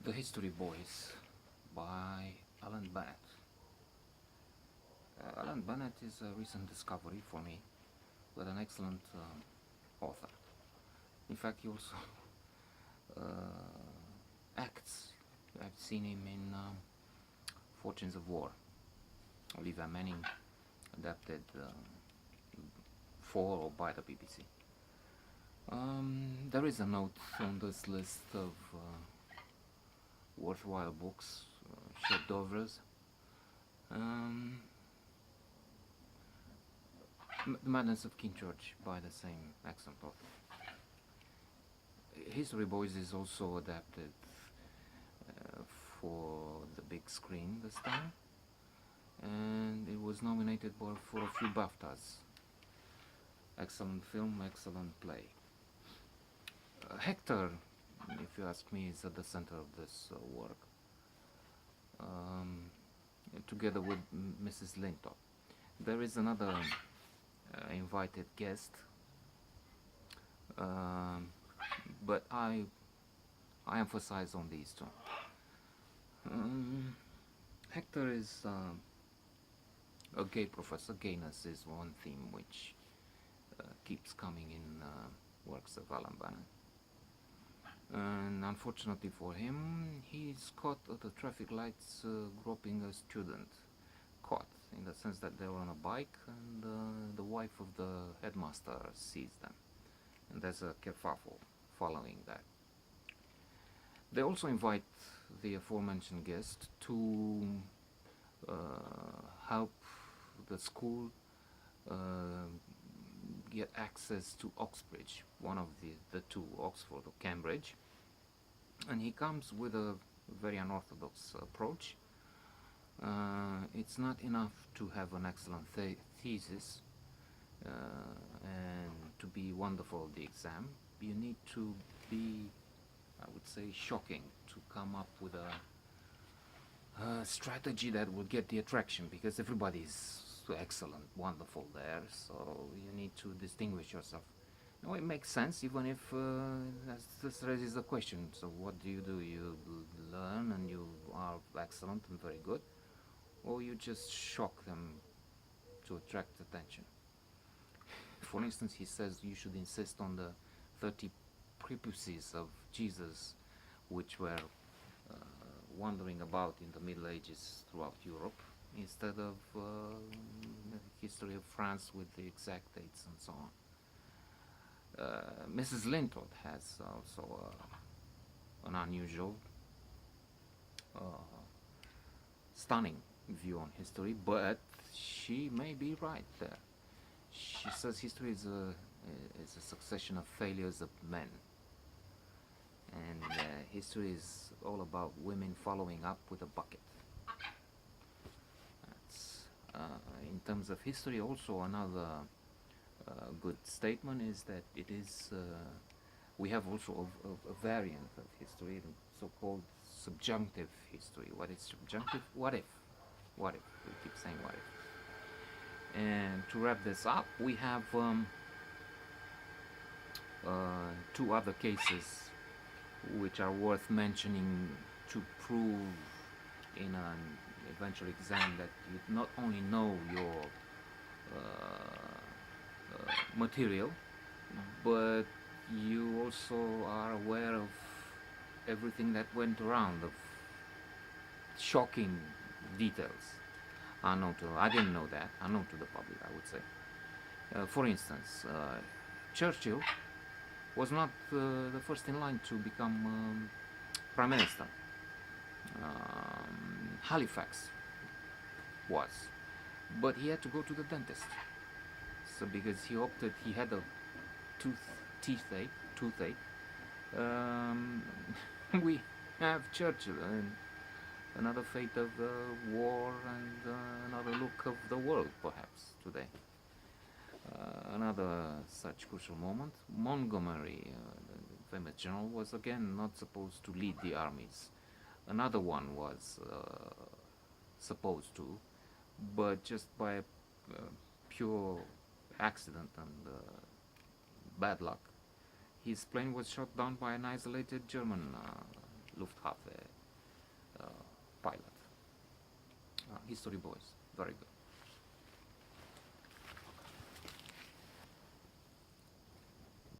The History Boys by Alan Bennett. Alan Bennett is a recent discovery for me, but an excellent author. In fact, he also acts. I've seen him in Fortunes of War. Olivia Manning adapted for or by the BBC. There is a note on this list of worthwhile books, chef-d'oeuvres. The Madness of King George by the same excellent author. History Boys is also adapted for the big screen this time, and it was nominated for a few BAFTAs. Excellent film, excellent play. Hector, if you ask me, is at the center of this work, together with Mrs. Lintop. There is another invited guest, but I emphasize on these two. Hector is a gay professor. Gayness is one theme which keeps coming in works of Alan Bennett. And unfortunately for him, he's caught at the traffic lights groping a student. Caught in the sense that they were on a bike, and the wife of the headmaster sees them, and there's a kerfuffle following that. They also invite the aforementioned guest to help the school get access to Oxbridge, one of the two, Oxford or Cambridge, and he comes with a very unorthodox approach. It's not enough to have an excellent thesis and to be wonderful at the exam. You need to be, I would say, shocking, to come up with a strategy that will get the attraction, because everybody's excellent, wonderful there, so you need to distinguish yourself. No, it makes sense, even if this raises a question. So what do? You learn and you are excellent and very good, or you just shock them to attract attention. For instance, he says you should insist on the 30 prepuces of Jesus, which were wandering about in the Middle Ages throughout Europe, instead of the history of France with the exact dates and so on. Mrs. Lintodt has also an unusual, stunning view on history, but she may be right there. She says history is a succession of failures of men, and history is all about women following up with a bucket. That's, in terms of history, also another good statement is that it is, we have also a variant of history, so-called subjunctive history. What is subjunctive? What if? What if? We keep saying what if. And to wrap this up, we have two other cases which are worth mentioning to prove in an eventual exam that you not only know your material, but you also are aware of everything that went around, of shocking details. I didn't know that, unknown to the public, I would say. For instance, Churchill was not the first in line to become Prime Minister. Halifax was, but he had to go to the dentist. So because he had a toothache. We have Churchill, and another fate of the war, and another look of the world, perhaps, today. Another such crucial moment, Montgomery, the famous general, was again not supposed to lead the armies. Another one was supposed to, but just by pure accident and bad luck, his plane was shot down by an isolated German Luftwaffe pilot. History boys, very good.